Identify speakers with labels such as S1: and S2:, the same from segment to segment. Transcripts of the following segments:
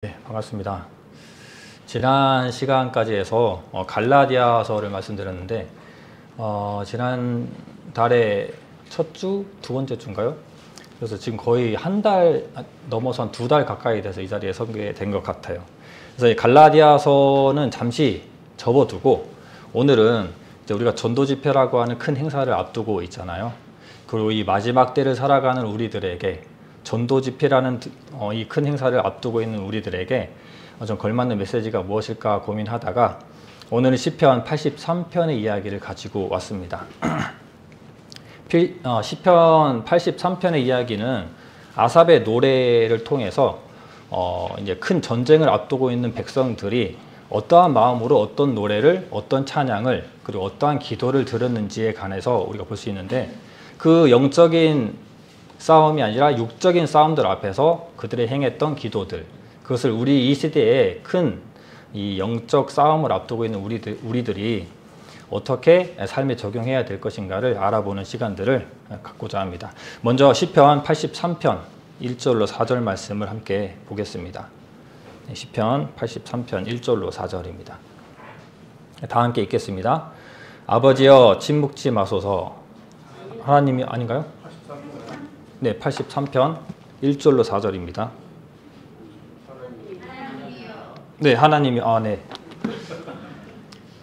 S1: 네, 반갑습니다. 지난 시간까지 해서 갈라디아서를 말씀드렸는데 지난 달에 첫 주, 두 번째 주인가요? 그래서 지금 거의 한 달 넘어서 한 2달 가까이 돼서 이 자리에 서게 된 것 같아요. 그래서 이 갈라디아서는 잠시 접어두고 오늘은 이제 우리가 전도 집회라고 하는 큰 행사를 앞두고 있잖아요. 그리고 이 마지막 때를 살아가는 우리들에게 전도 집회라는 이 큰 행사를 앞두고 있는 우리들에게 좀 걸맞는 메시지가 무엇일까 고민하다가 오늘은 시편 83편의 이야기를 가지고 왔습니다. 시편 83편의 이야기는 아삽의 노래를 통해서 이제 큰 전쟁을 앞두고 있는 백성들이 어떠한 마음으로 어떤 노래를, 어떤 찬양을, 그리고 어떠한 기도를 들었는지에 관해서 우리가 볼 수 있는데, 그 영적인 싸움이 아니라 육적인 싸움들 앞에서 그들이 행했던 기도들, 그것을 우리 이 시대에 큰 이 영적 싸움을 앞두고 있는 우리들이 어떻게 삶에 적용해야 될 것인가를 알아보는 시간들을 갖고자 합니다. 먼저 시편 83편 1절로 4절 말씀을 함께 보겠습니다. 시편 83편 1절로 4절입니다. 다 함께 읽겠습니다. 아버지여 침묵지 마소서. 하나님이 아닌가요? 네, 83편 1절로 4절입니다. 네, 하나님이 네.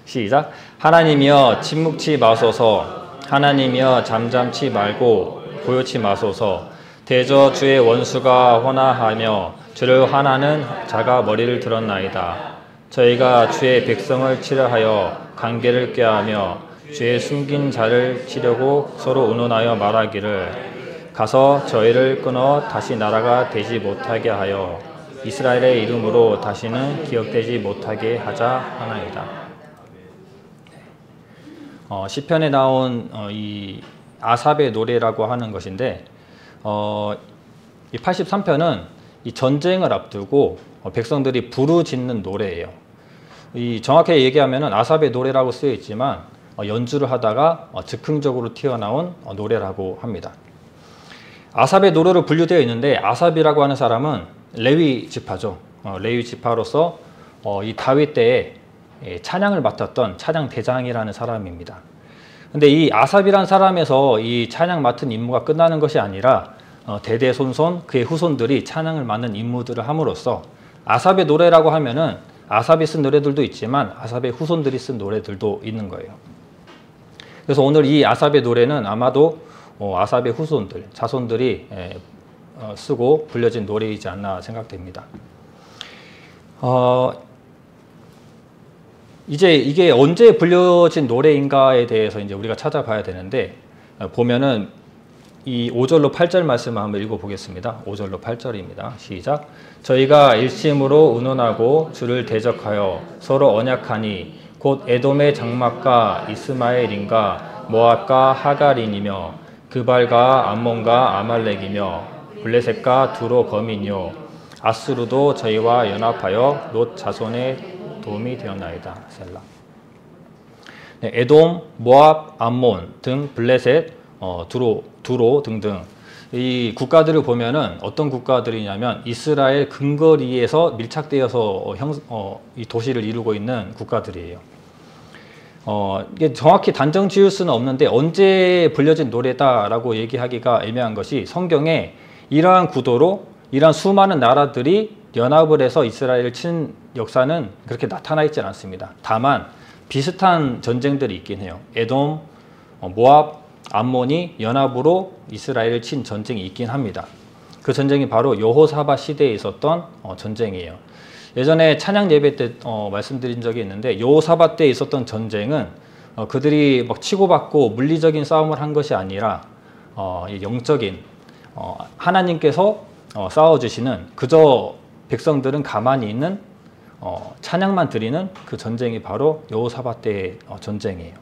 S1: 시작. 하나님이여 침묵치 마소서. 하나님이여 잠잠치 말고 고요치 마소서. 대저 주의 원수가 혼화하며 주를 화나는 자가 머리를 들었나이다. 저희가 주의 백성을 치려하여 관계를 꾀하며 주의 숨긴 자를 치려고 서로 의논하여 말하기를 가서 저희를 끊어 다시 나라가 되지 못하게 하여 이스라엘의 이름으로 다시는 기억되지 못하게 하자 하나이다. 시편에 나온 이 아삽의 노래라고 하는 것인데, 이 83편은 이 전쟁을 앞두고 백성들이 부르짖는 노래예요. 이 정확하게 얘기하면은 아삽의 노래라고 쓰여 있지만 연주를 하다가 즉흥적으로 튀어나온 노래라고 합니다. 아삽의 노래로 분류되어 있는데, 아삽이라고 하는 사람은 레위 지파죠. 레위 지파로서 이 다윗 때에 찬양을 맡았던 찬양 대장이라는 사람입니다. 근데 이 아삽이라는 사람에서 이 찬양 맡은 임무가 끝나는 것이 아니라 대대손손 그의 후손들이 찬양을 맡는 임무들을 함으로써 아삽의 노래라고 하면은 아삽이 쓴 노래들도 있지만 아삽의 후손들이 쓴 노래들도 있는 거예요. 그래서 오늘 이 아삽의 노래는 아마도 아삽의 후손들, 자손들이 쓰고 불려진 노래이지 않나 생각됩니다. 이제 이게 언제 불려진 노래인가에 대해서 이제 우리가 찾아봐야 되는데, 보면은 이 5절로 8절 말씀을 한번 읽어보겠습니다. 5절로 8절입니다. 시작. 저희가 일심으로 의논하고 주를 대적하여 서로 언약하니 곧 에돔의 장막과 이스마엘인과 모압과 하갈인이며 그발과 암몬과 아말렉이며 블레셋과 두로 거민이요 아수르도 저희와 연합하여 롯 자손의 도움이 되었나이다. 셀라. 네, 에돔, 모압, 암몬 등 블레셋, 두로 등등 이 국가들을 보면은 어떤 국가들이냐면 이스라엘 근거리에서 밀착되어서 이 도시를 이루고 있는 국가들이에요. 이게 정확히 단정 지을 수는 없는데 언제 불려진 노래다라고 얘기하기가 애매한 것이, 성경에 이러한 구도로 이러한 수많은 나라들이 연합을 해서 이스라엘을 친 역사는 그렇게 나타나 있지 않습니다. 다만 비슷한 전쟁들이 있긴 해요. 에돔, 모압, 암몬이 연합으로 이스라엘을 친 전쟁이 있긴 합니다. 그 전쟁이 바로 여호사밧 시대에 있었던 전쟁이에요. 예전에 찬양 예배 때 말씀드린 적이 있는데, 여호사밧 때 있었던 전쟁은 그들이 막 치고받고 물리적인 싸움을 한 것이 아니라 영적인 하나님께서 싸워주시는, 그저 백성들은 가만히 있는 찬양만 드리는 그 전쟁이 바로 여호사밧 때의 전쟁이에요.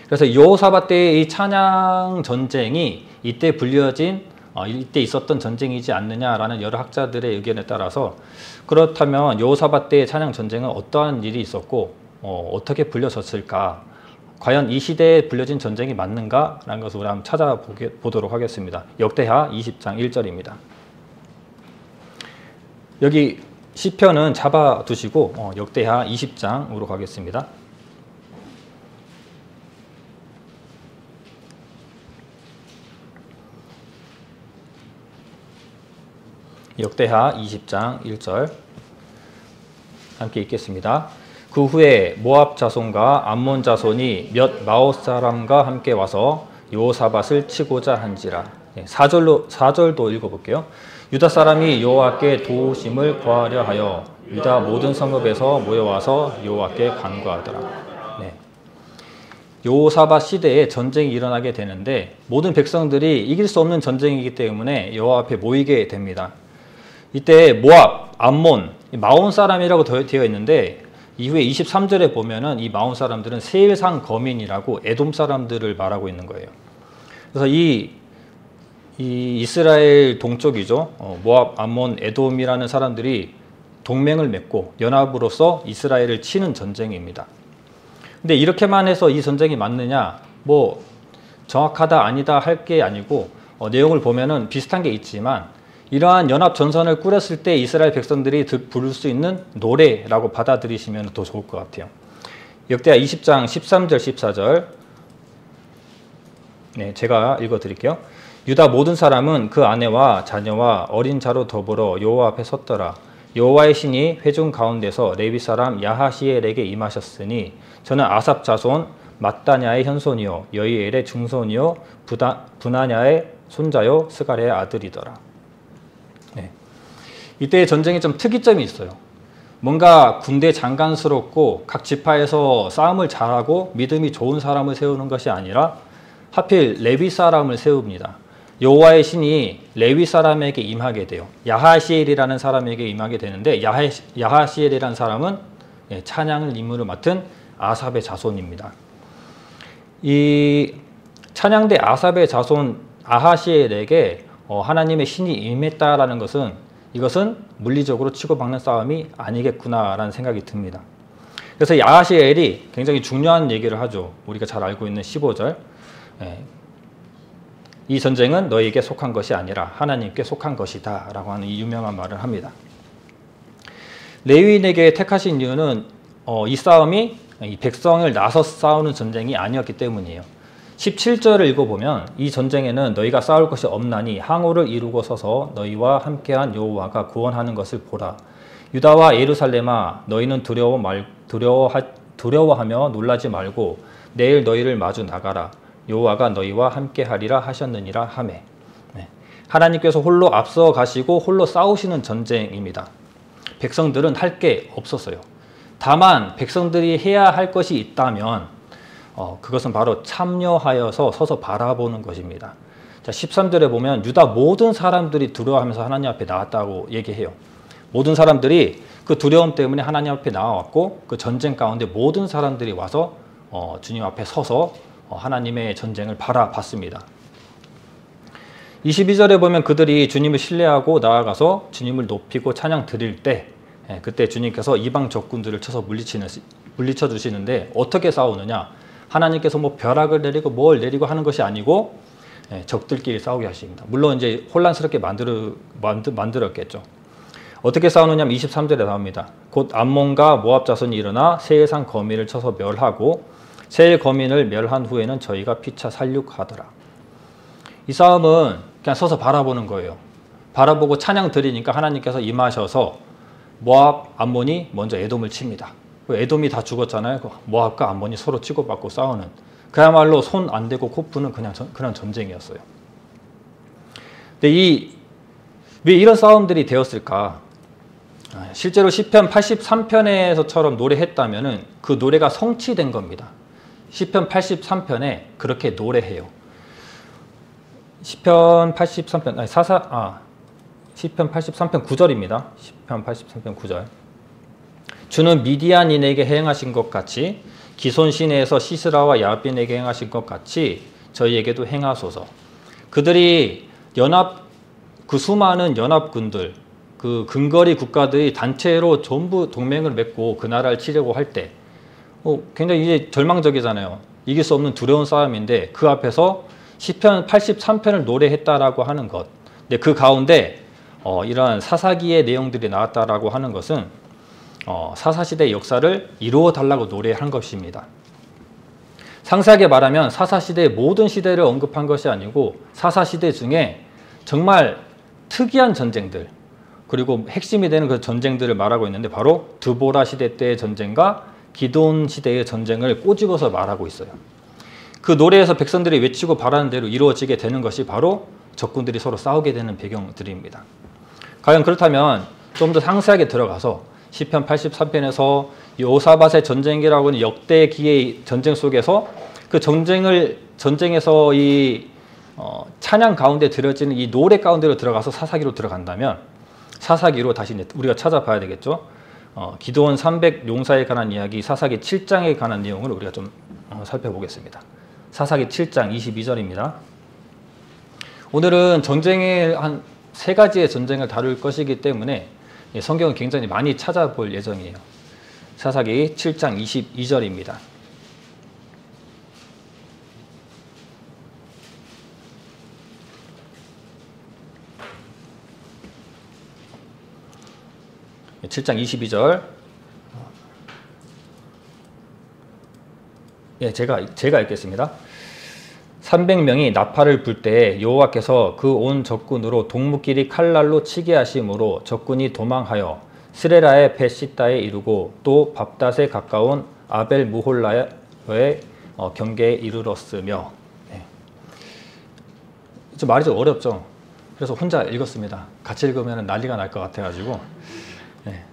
S1: 그래서 여호사밧 때의 이 찬양 전쟁이 이때 불려진 이때 있었던 전쟁이지 않느냐라는 여러 학자들의 의견에 따라서, 그렇다면 여호사밧 때의 찬양 전쟁은 어떠한 일이 있었고 어떻게 불려졌을까, 과연 이 시대에 불려진 전쟁이 맞는가라는 것을 우리 한번 찾아보도록 하겠습니다. 역대하 20장 1절입니다. 여기 시편은 잡아두시고 역대하 20장으로 가겠습니다. 역대하 20장 1절 함께 읽겠습니다. 그 후에 모압 자손과 암몬 자손이 몇 마옷 사람과 함께 와서 여호사밧을 치고자 한지라. 4절도 읽어볼게요. 유다 사람이 여호와께 도우심을 구하려 하여 유다 모든 성읍에서 모여와서 여호와께 간구하더라. 네. 여호사밧 시대에 전쟁이 일어나게 되는데 모든 백성들이 이길 수 없는 전쟁이기 때문에 여호와 앞에 모이게 됩니다. 이때 모압, 암몬, 마온 사람이라고 되어 있는데 이후에 23절에 보면은 이 마온 사람들은 세일상 거민이라고 에돔 사람들을 말하고 있는 거예요. 그래서 이 이스라엘 동쪽이죠. 모압, 암몬, 에돔이라는 사람들이 동맹을 맺고 연합으로서 이스라엘을 치는 전쟁입니다. 근데 이렇게만 해서 이 전쟁이 맞느냐? 뭐 정확하다 아니다 할 게 아니고 내용을 보면은 비슷한 게 있지만 이러한 연합 전선을 꾸렸을 때 이스라엘 백성들이 부를 수 있는 노래라고 받아들이시면 더 좋을 것 같아요. 역대하 20장 13절 14절 네, 제가 읽어드릴게요. 유다 모든 사람은 그 아내와 자녀와 어린 자로 더불어 여호와 앞에 섰더라. 여호와의 신이 회중 가운데서 레위 사람 야하시엘에게 임하셨으니 저는 아삽 자손 mattan야의 현손이요 여이엘의 증손이요 분하냐의 손자요 스갈의 아들이더라. 네. 이때의 전쟁에 좀 특이점이 있어요. 뭔가 군대 장관스럽고 각 지파에서 싸움을 잘하고 믿음이 좋은 사람을 세우는 것이 아니라 하필 레위 사람을 세웁니다. 여호와의 신이 레위 사람에게 임하게 돼요. 야하시엘이라는 사람에게 임하게 되는데 야하시엘이라는 사람은 찬양을 임무를 맡은 아삽의 자손입니다. 이 찬양대 아삽의 자손 아하시엘에게 하나님의 신이 임했다라는 것은 이것은 물리적으로 치고받는 싸움이 아니겠구나라는 생각이 듭니다. 그래서 야하시엘이 굉장히 중요한 얘기를 하죠. 우리가 잘 알고 있는 15절 이 전쟁은 너희에게 속한 것이 아니라 하나님께 속한 것이다 라고 하는 이 유명한 말을 합니다. 레위인에게 택하신 이유는 이 싸움이 이 백성을 나서 싸우는 전쟁이 아니었기 때문이에요. 17절을 읽어보면 이 전쟁에는 너희가 싸울 것이 없나니 항우를 이루고 서서 너희와 함께한 여호와가 구원하는 것을 보라. 유다와 예루살렘아 너희는 두려워하며 놀라지 말고 내일 너희를 마주 나가라. 여호와가 너희와 함께하리라 하셨느니라 하매. 네. 하나님께서 홀로 앞서 가시고 홀로 싸우시는 전쟁입니다. 백성들은 할 게 없었어요. 다만 백성들이 해야 할 것이 있다면 그것은 바로 참여하여서 서서 바라보는 것입니다. 자, 13절에 보면 유다 모든 사람들이 두려워하면서 하나님 앞에 나왔다고 얘기해요. 모든 사람들이 그 두려움 때문에 하나님 앞에 나와왔고 그 전쟁 가운데 모든 사람들이 와서 주님 앞에 서서 하나님의 전쟁을 바라봤습니다. 22절에 보면 그들이 주님을 신뢰하고 나아가서 주님을 높이고 찬양 드릴 때 그때 주님께서 이방 적군들을 쳐서 물리쳐 주시는데 어떻게 싸우느냐? 하나님께서 뭐 벼락을 내리고 뭘 내리고 하는 것이 아니고 적들끼리 싸우게 하십니다. 물론 이제 혼란스럽게 만들었겠죠. 어떻게 싸우느냐면 23절에 나옵니다. 곧 암몬과 모압 자손이 일어나 세일상 거민을 쳐서 멸하고 세일 거민을 멸한 후에는 저희가 피차 살육하더라. 이 싸움은 그냥 서서 바라보는 거예요. 바라보고 찬양 드리니까 하나님께서 임하셔서 모압, 암몬이 먼저 에돔을 칩니다. 에돔이 다 죽었잖아요. 모압과 암몬이 서로 치고받고 싸우는 그야말로 손 안 대고 코 푸는 그런 전쟁이었어요. 근데 왜 이런 싸움들이 되었을까? 실제로 시편 83편에서처럼 노래했다면은 그 노래가 성취된 겁니다. 시편 83편에 그렇게 노래해요. 시편 83편 시편 83편 9절입니다. 시편 83편 9절. 주는 미디안인에게 행하신 것 같이 기손 시내에서 시스라와 야빈에게 행하신 것 같이 저희에게도 행하소서. 그들이 그 수많은 연합군들, 그 근거리 국가들이 단체로 전부 동맹을 맺고 그 나라를 치려고 할 때 굉장히 이제 절망적이잖아요. 이길 수 없는 두려운 싸움인데 그 앞에서 시편 83편을 노래했다라고 하는 것. 근데 그 가운데 이러한 사사기의 내용들이 나왔다라고 하는 것은 사사시대의 역사를 이루어 달라고 노래한 것입니다. 상세하게 말하면 사사시대의 모든 시대를 언급한 것이 아니고 사사시대 중에 정말 특이한 전쟁들, 그리고 핵심이 되는 그 전쟁들을 말하고 있는데 바로 드보라 시대 때의 전쟁과 기드온 시대의 전쟁을 꼬집어서 말하고 있어요. 그 노래에서 백성들이 외치고 바라는 대로 이루어지게 되는 것이 바로 적군들이 서로 싸우게 되는 배경들입니다. 과연 그렇다면 좀 더 상세하게 들어가서 시편 83편에서 요사밧의 전쟁이라고 하는 역대기의 전쟁 속에서 그 전쟁에서 이 찬양 가운데 들어지는 이 노래 가운데로 들어가서 사사기로 들어간다면 사사기로 다시 우리가 찾아봐야 되겠죠. 기드온 300 용사에 관한 이야기, 사사기 7장에 관한 내용을 우리가 좀 살펴보겠습니다. 사사기 7장 22절입니다. 오늘은 전쟁의 한 3가지의 전쟁을 다룰 것이기 때문에 성경을 굉장히 많이 찾아볼 예정이에요. 사사기 7장 22절입니다. 네, 7장 22절. 예, 제가 읽겠습니다. 300명이 나팔을 불 때에 여호와께서 그 온 적군으로 동무끼리 칼날로 치게 하심으로 적군이 도망하여 스레라의 베시다에 이르고 또 밥닷에 가까운 아벨 무홀라의 경계에 이르렀으며. 네. 좀 말이 좀 어렵죠. 그래서 혼자 읽었습니다. 같이 읽으면 난리가 날 것 같아가지고. 네.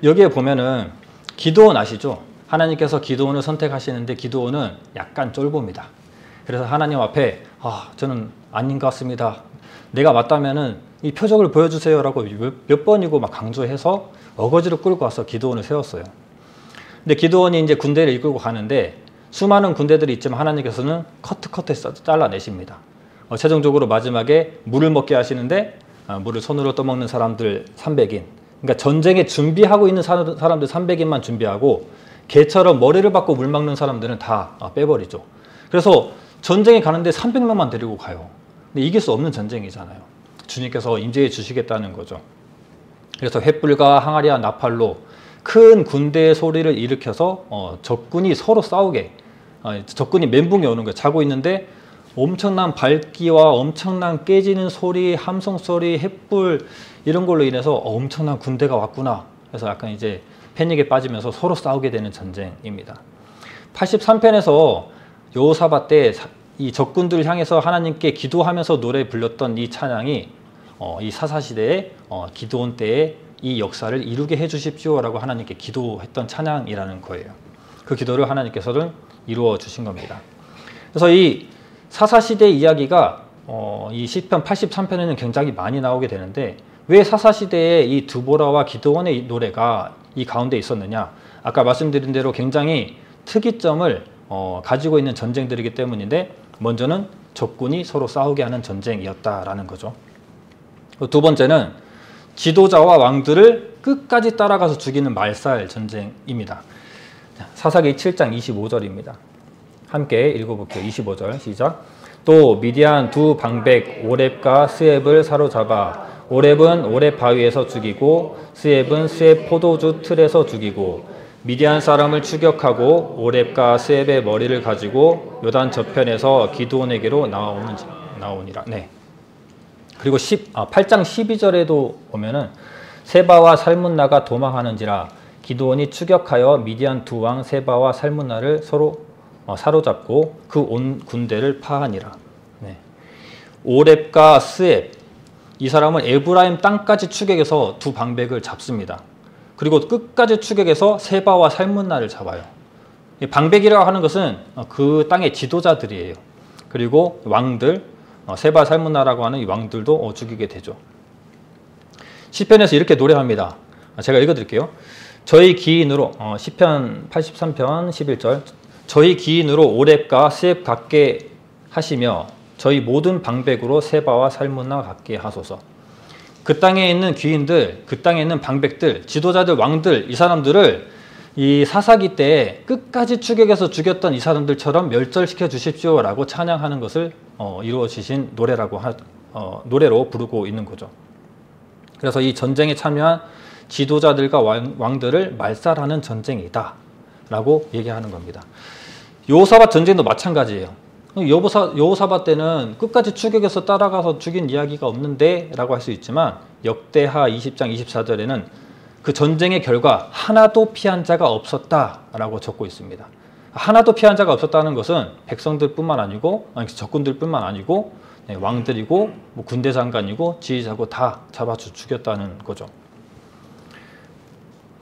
S1: 여기에 보면은 기드온 아시죠? 하나님께서 기드온을 선택하시는데 기드온은 약간 쫄봅니다. 그래서 하나님 앞에 저는 아닌 것 같습니다. 내가 맞다면은 이 표적을 보여주세요라고 몇 번이고 막 강조해서 어거지로 끌고 와서 기드온을 세웠어요. 근데 기드온이 이제 군대를 이끌고 가는데 수많은 군대들이 있지만 하나님께서는 커트해서 잘라내십니다. 최종적으로 마지막에 물을 먹게 하시는데 물을 손으로 떠먹는 사람들 300인. 그러니까 전쟁에 준비하고 있는 사람들 300인만 준비하고 개처럼 머리를 박고 물 막는 사람들은 다 빼버리죠. 그래서 전쟁에 가는데 300명만 데리고 가요. 근데 이길 수 없는 전쟁이잖아요. 주님께서 임재해 주시겠다는 거죠. 그래서 횃불과 항아리와 나팔로 큰 군대의 소리를 일으켜서 적군이 서로 싸우게, 적군이 멘붕이 오는 거예요. 자고 있는데 엄청난 밝기와 엄청난 깨지는 소리, 함성 소리, 횃불 이런 걸로 인해서 엄청난 군대가 왔구나. 그래서 약간 이제 패닉에 빠지면서 서로 싸우게 되는 전쟁입니다. 83편에서 여호사밧 때 이 적군들을 향해서 하나님께 기도하면서 노래 불렀던 이 찬양이 이 사사시대의 기드온 때의 이 역사를 이루게 해주십시오라고 하나님께 기도했던 찬양이라는 거예요. 그 기도를 하나님께서는 이루어 주신 겁니다. 그래서 이 사사시대 이야기가 이 시편 83편에는 굉장히 많이 나오게 되는데 왜 사사시대에 이 드보라와 기드온의 노래가 이 가운데 있었느냐? 아까 말씀드린 대로 굉장히 특이점을 가지고 있는 전쟁들이기 때문인데 먼저는 적군이 서로 싸우게 하는 전쟁이었다라는 거죠. 두 번째는 지도자와 왕들을 끝까지 따라가서 죽이는 말살 전쟁입니다. 사사기 7장 25절입니다. 함께 읽어볼게요. 25절 시작. 또 미디안 두 방백 오렙과 스앱을 사로잡아 오렙은 오렙 바위에서 죽이고 스앱은 스앱 포도주 틀에서 죽이고 미디안 사람을 추격하고 오렙과 스앱의 머리를 가지고 요단 저편에서 기드온에게로 나오니라. 네. 그리고 8장 12절에도 보면은 세바와 살문나가 도망하는지라 기드온이 추격하여 미디안 두 왕 세바와 살문나를 서로 사로잡고 그 온 군대를 파하니라. 네. 오렙과 스앱 이 사람은 에브라임 땅까지 추격해서 두 방백을 잡습니다. 그리고 끝까지 추격해서 세바와 살문나를 잡아요. 방백이라고 하는 것은 그 땅의 지도자들이에요. 그리고 왕들, 세바 살문나라고 하는 이 왕들도 죽이게 되죠. 시편에서 이렇게 노래합니다. 제가 읽어드릴게요. 저희 기인으로 시편 83편 11절 저희 기인으로 오렙과 스앱 갖게 하시며 저희 모든 방백으로 세바와 살문나 갖게 하소서. 그 땅에 있는 귀인들, 그 땅에 있는 방백들, 지도자들, 왕들, 이 사람들을 이 사사기 때 끝까지 추격해서 죽였던 이 사람들처럼 멸절시켜 주십시오라고 찬양하는 것을 이루어 주신 노래로 부르고 있는 거죠. 그래서 이 전쟁에 참여한 지도자들과 왕들을 말살하는 전쟁이다 라고 얘기하는 겁니다. 여호사밧 전쟁도 마찬가지예요. 여호사밧 때는 끝까지 추격해서 따라가서 죽인 이야기가 없는데 라고 할 수 있지만 역대하 20장 24절에는 그 전쟁의 결과 하나도 피한 자가 없었다라고 적고 있습니다. 하나도 피한 자가 없었다는 것은 백성들뿐만 아니고 적군들뿐만 아니고 왕들이고 뭐 군대 장관이고 지휘자고 다 잡아 죽였다는 거죠.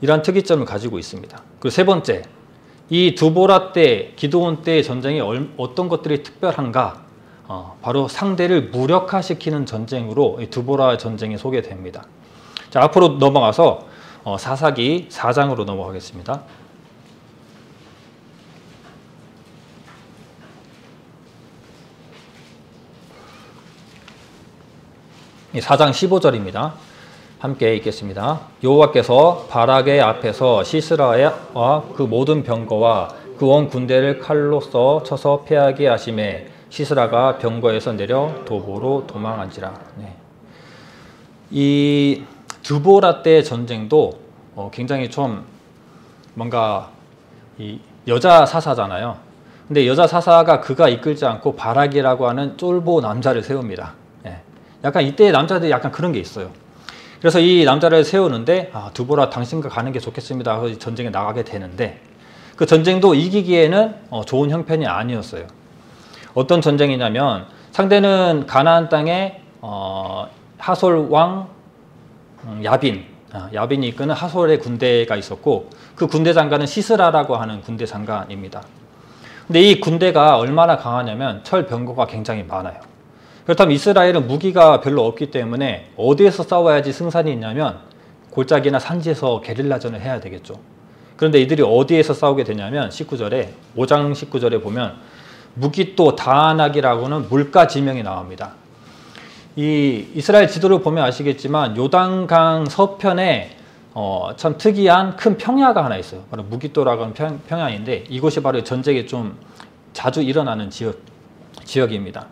S1: 이러한 특이점을 가지고 있습니다. 그리고 세 번째, 이 두보라 때, 기드온 때의 전쟁이 어떤 것들이 특별한가? 바로 상대를 무력화시키는 전쟁으로 이 두보라 전쟁이 소개됩니다. 자, 앞으로 넘어가서 사사기 4장으로 넘어가겠습니다. 이 4장 15절입니다. 함께 읽겠습니다. 여호와께서 바락의 앞에서 시스라와 그 모든 병거와 그 온 군대를 칼로써 쳐서 패하게 하심에 시스라가 병거에서 내려 도보로 도망한지라. 네. 이 두보라 때 전쟁도 굉장히 좀 뭔가 이 여자 사사잖아요. 근데 여자 사사가 그가 이끌지 않고 바락이라고 하는 쫄보 남자를 세웁니다. 네. 약간 이때 남자들이 약간 그런 게 있어요. 그래서 이 남자를 세우는데 두보라 당신과 가는 게 좋겠습니다 하고 전쟁에 나가게 되는데 그 전쟁도 이기기에는 좋은 형편이 아니었어요. 어떤 전쟁이냐면 상대는 가나안 땅에 하솔 왕 야빈이 이끄는 하솔의 군대가 있었고 그 군대 장관은 시스라라고 하는 군대 장관입니다. 근데 이 군대가 얼마나 강하냐면 철병거가 굉장히 많아요. 그렇다면 이스라엘은 무기가 별로 없기 때문에 어디에서 싸워야지 승산이 있냐면 골짜기나 산지에서 게릴라전을 해야 되겠죠. 그런데 이들이 어디에서 싸우게 되냐면 5장 19절에 보면 무기또 다안악이라고는 물가 지명이 나옵니다. 이 이스라엘 지도를 보면 아시겠지만 요단강 서편에 참 특이한 큰 평야가 하나 있어요. 바로 무기또라고 하는 평야인데 이곳이 바로 전쟁에 좀 자주 일어나는 지역입니다.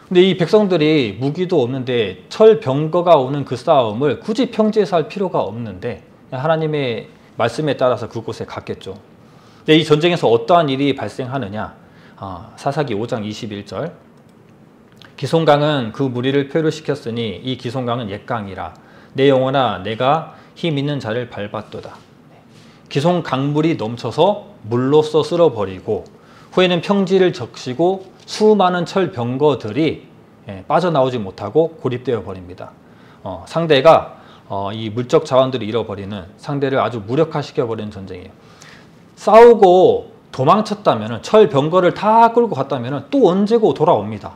S1: 근데 이 백성들이 무기도 없는데 철병거가 오는 그 싸움을 굳이 평지에서 할 필요가 없는데 하나님의 말씀에 따라서 그곳에 갔겠죠. 근데 이 전쟁에서 어떠한 일이 발생하느냐? 사사기 5장 21절 기송강은 그 무리를 표류시켰으니 이 기송강은 옛강이라 내 영혼아 내가 힘 있는 자를 밟았도다. 기송강물이 넘쳐서 물로써 쓸어버리고 후에는 평지를 적시고 수많은 철병거들이 빠져나오지 못하고 고립되어 버립니다. 상대가 이 물적 자원들을 잃어버리는 상대를 아주 무력화시켜버리는 전쟁이에요. 싸우고 도망쳤다면 철병거를 다 끌고 갔다면 또 언제고 돌아옵니다.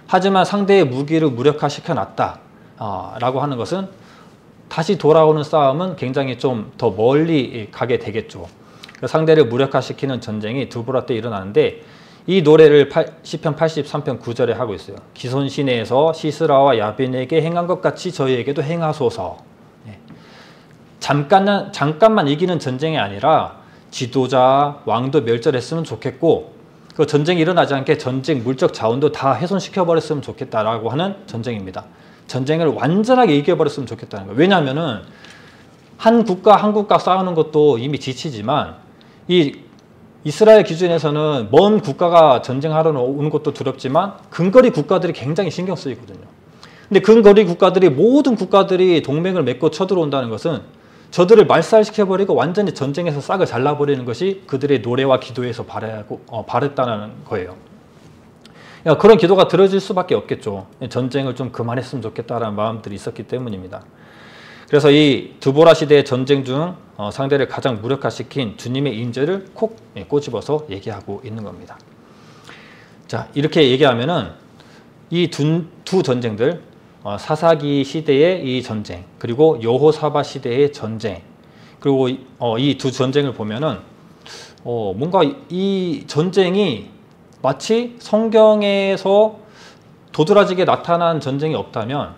S1: 하지만 상대의 무기를 무력화시켜놨다 라고 하는 것은 다시 돌아오는 싸움은 굉장히 좀 더 멀리 가게 되겠죠. 상대를 무력화시키는 전쟁이 두보라 때 일어나는데 이 노래를 시편 83편 9절에 하고 있어요. 기손 시내에서 시스라와 야빈에게 행한 것 같이 저희에게도 행하소서. 잠깐만 이기는 전쟁이 아니라 지도자, 왕도 멸절했으면 좋겠고 그 전쟁이 일어나지 않게 전쟁 물적 자원도 다 훼손시켜버렸으면 좋겠다라고 하는 전쟁입니다. 전쟁을 완전하게 이겨버렸으면 좋겠다는 거예요. 왜냐하면은 한 국가 싸우는 것도 이미 지치지만 이 이스라엘 기준에서는 먼 국가가 전쟁하러 오는 것도 두렵지만 근거리 국가들이 굉장히 신경 쓰이거든요. 근데 근거리 국가들이 모든 국가들이 동맹을 맺고 쳐들어온다는 것은 저들을 말살시켜버리고 완전히 전쟁에서 싹을 잘라버리는 것이 그들의 노래와 기도에서 바랬다는 거예요. 그런 기도가 들어질 수밖에 없겠죠. 전쟁을 좀 그만했으면 좋겠다라는 마음들이 있었기 때문입니다. 그래서 이 두보라 시대의 전쟁 중 상대를 가장 무력화시킨 주님의 인재를 콕 꼬집어서 얘기하고 있는 겁니다. 자, 이렇게 얘기하면은 이 두 전쟁들, 사사기 시대의 이 전쟁, 그리고 여호사밧 시대의 전쟁, 그리고 이 두 전쟁을 보면은 뭔가 이 전쟁이 마치 성경에서 도드라지게 나타난 전쟁이 없다면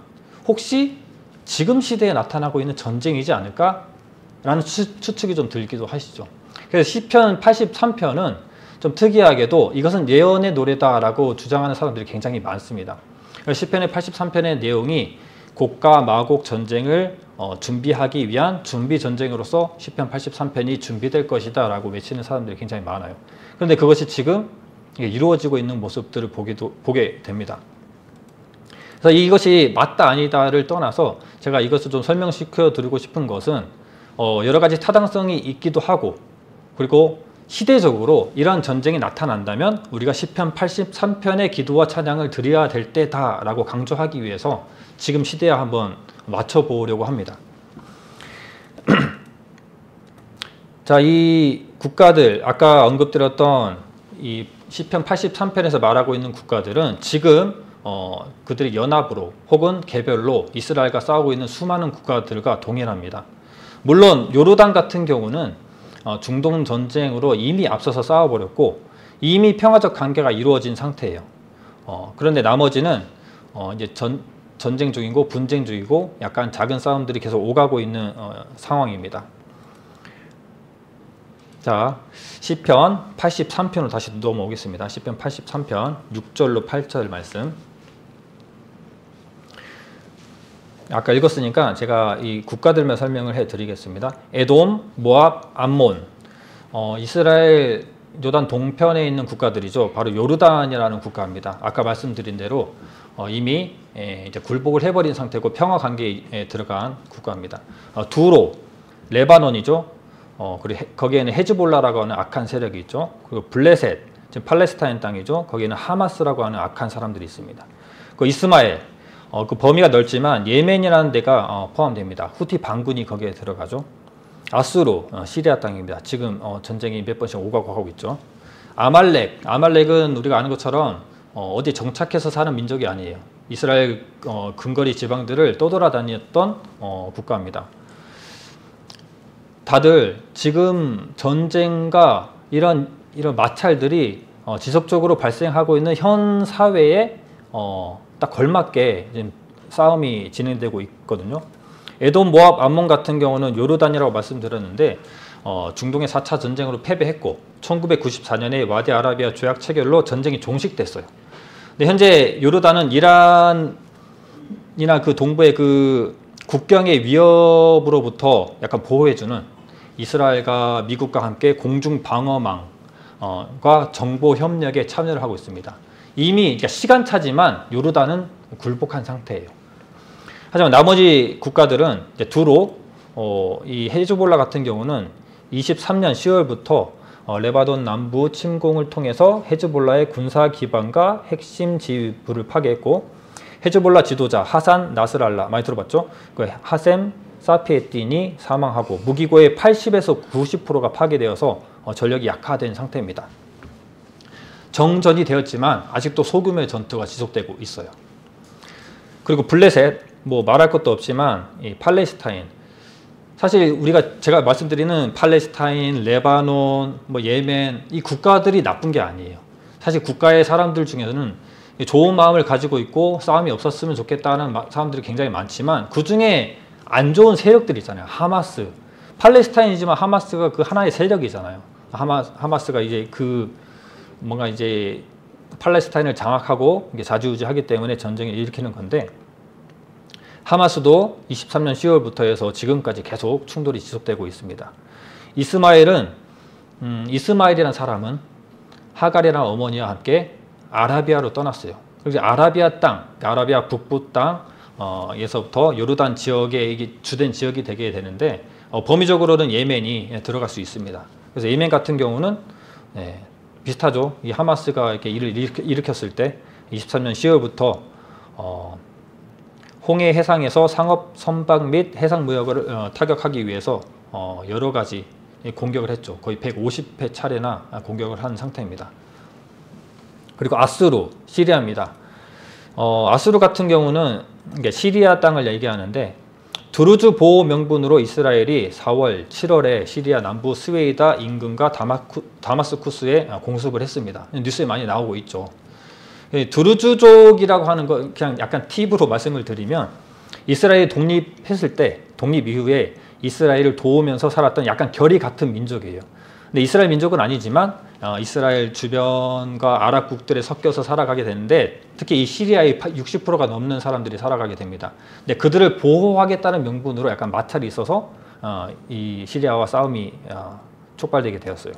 S1: 혹시 지금 시대에 나타나고 있는 전쟁이지 않을까라는 추측이 좀 들기도 하시죠. 그래서 시편 83편은 좀 특이하게도 이것은 예언의 노래다라고 주장하는 사람들이 굉장히 많습니다. 시편의 83편의 내용이 곡과 마곡 전쟁을 준비하기 위한 준비 전쟁으로서 시편 83편이 준비될 것이다 라고 외치는 사람들이 굉장히 많아요. 그런데 그것이 지금 이루어지고 있는 모습들을 보게 됩니다. 그래서 이것이 맞다 아니다를 떠나서 제가 이것을 좀 설명시켜 드리고 싶은 것은 여러 가지 타당성이 있기도 하고, 그리고 시대적으로 이러한 전쟁이 나타난다면 우리가 시편 83편의 기도와 찬양을 드려야 될 때다라고 강조하기 위해서 지금 시대에 한번 맞춰보려고 합니다. 자, 이 국가들, 아까 언급드렸던 이 시편 83편에서 말하고 있는 국가들은 지금 그들이 연합으로 혹은 개별로 이스라엘과 싸우고 있는 수많은 국가들과 동일합니다. 물론 요르단 같은 경우는 중동 전쟁으로 이미 앞서서 싸워버렸고 이미 평화적 관계가 이루어진 상태예요. 그런데 나머지는 이제 전쟁 중이고 분쟁 중이고 약간 작은 싸움들이 계속 오가고 있는 상황입니다. 자, 시편 83편으로 다시 넘어오겠습니다. 시편 83편 6절로 8절 말씀. 아까 읽었으니까 제가 이 국가들만 설명을 해드리겠습니다. 에돔, 모압, 암몬, 이스라엘 요단 동편에 있는 국가들이죠. 바로 요르단이라는 국가입니다. 아까 말씀드린 대로 이미 이제 굴복을 해버린 상태고 평화 관계에 들어간 국가입니다. 두로, 레바논이죠. 그리고 거기에는 헤즈볼라라고 하는 악한 세력이 있죠. 그리고 블레셋, 지금 팔레스타인 땅이죠. 거기에는 하마스라고 하는 악한 사람들이 있습니다. 그 이스마엘, 그 범위가 넓지만 예멘이라는 데가 포함됩니다. 후티 반군이 거기에 들어가죠. 아수르, 시리아 땅입니다. 지금 전쟁이 몇 번씩 오가고 하고 있죠. 아말렉은 우리가 아는 것처럼 어디 정착해서 사는 민족이 아니에요. 이스라엘 근거리 지방들을 떠돌아다녔던 국가입니다. 다들 지금 전쟁과 이런 마찰들이 지속적으로 발생하고 있는 현 사회에 딱 걸맞게 지금 싸움이 진행되고 있거든요. 에돔, 모압, 암몬 같은 경우는 요르단이라고 말씀드렸는데 중동의 4차 전쟁으로 패배했고 1994년에 와디 아라비아 조약 체결로 전쟁이 종식됐어요. 근데 현재 요르단은 이란이나 그 동부의 그 국경의 위협으로부터 약간 보호해주는 이스라엘과 미국과 함께 공중 방어망과 정보 협력에 참여를 하고 있습니다. 이미 시간차지만 요르단은 굴복한 상태예요. 하지만 나머지 국가들은 이제 두로 이 헤즈볼라 같은 경우는 23년 10월부터 레바논 남부 침공을 통해서 헤즈볼라의 군사 기반과 핵심 지부를 파괴했고 헤즈볼라 지도자 하산 나스랄라 많이 들어봤죠? 그 하셈 사피에틴이 사망하고 무기고의 80에서 90%가 파괴되어서 전력이 약화된 상태입니다. 정전이 되었지만 아직도 소규모의 전투가 지속되고 있어요. 그리고 블레셋, 뭐 말할 것도 없지만 이 팔레스타인, 사실 제가 말씀드리는 팔레스타인, 레바논, 뭐 예멘 이 국가들이 나쁜 게 아니에요. 사실 국가의 사람들 중에서는 좋은 마음을 가지고 있고 싸움이 없었으면 좋겠다는 사람들이 굉장히 많지만 그 중에 안 좋은 세력들이 있잖아요. 하마스, 팔레스타인이지만 하마스가 그 하나의 세력이잖아요. 하마스가 이제 뭔가 이제 팔레스타인을 장악하고 좌지우지하기 때문에 전쟁을 일으키는 건데 하마스도 23년 10월부터 해서 지금까지 계속 충돌이 지속되고 있습니다. 이스마엘이라는 사람은 하갈이라는 어머니와 함께 아라비아로 떠났어요. 그래서 아라비아 땅, 아라비아 북부 땅에서부터 요르단 지역의 이게 주된 지역이 되게 되는데 범위적으로는 예멘이 들어갈 수 있습니다. 그래서 예멘 같은 경우는 비슷하죠. 이 하마스가 이렇게 일을 일으켰을 때 23년 10월부터 홍해 해상에서 상업 선박 및 해상 무역을 타격하기 위해서 여러 가지 공격을 했죠. 거의 150회 차례나 공격을 한 상태입니다. 그리고 아수르, 시리아입니다. 아수르 같은 경우는 시리아 땅을 얘기하는데 드루즈 보호 명분으로 이스라엘이 4월, 7월에 시리아 남부 스웨이다 인근과 다마스쿠스에 공습을 했습니다. 뉴스에 많이 나오고 있죠. 드루즈족이라고 하는 거 그냥 약간 팁으로 말씀을 드리면 이스라엘이 독립했을 때 독립 이후에 이스라엘을 도우면서 살았던 약간 결이 같은 민족이에요. 근데 이스라엘 민족은 아니지만 이스라엘 주변과 아랍국들에 섞여서 살아가게 되는데 특히 이 시리아의 60%가 넘는 사람들이 살아가게 됩니다. 근데 그들을 보호하겠다는 명분으로 약간 마찰이 있어서 이 시리아와 싸움이 촉발되게 되었어요.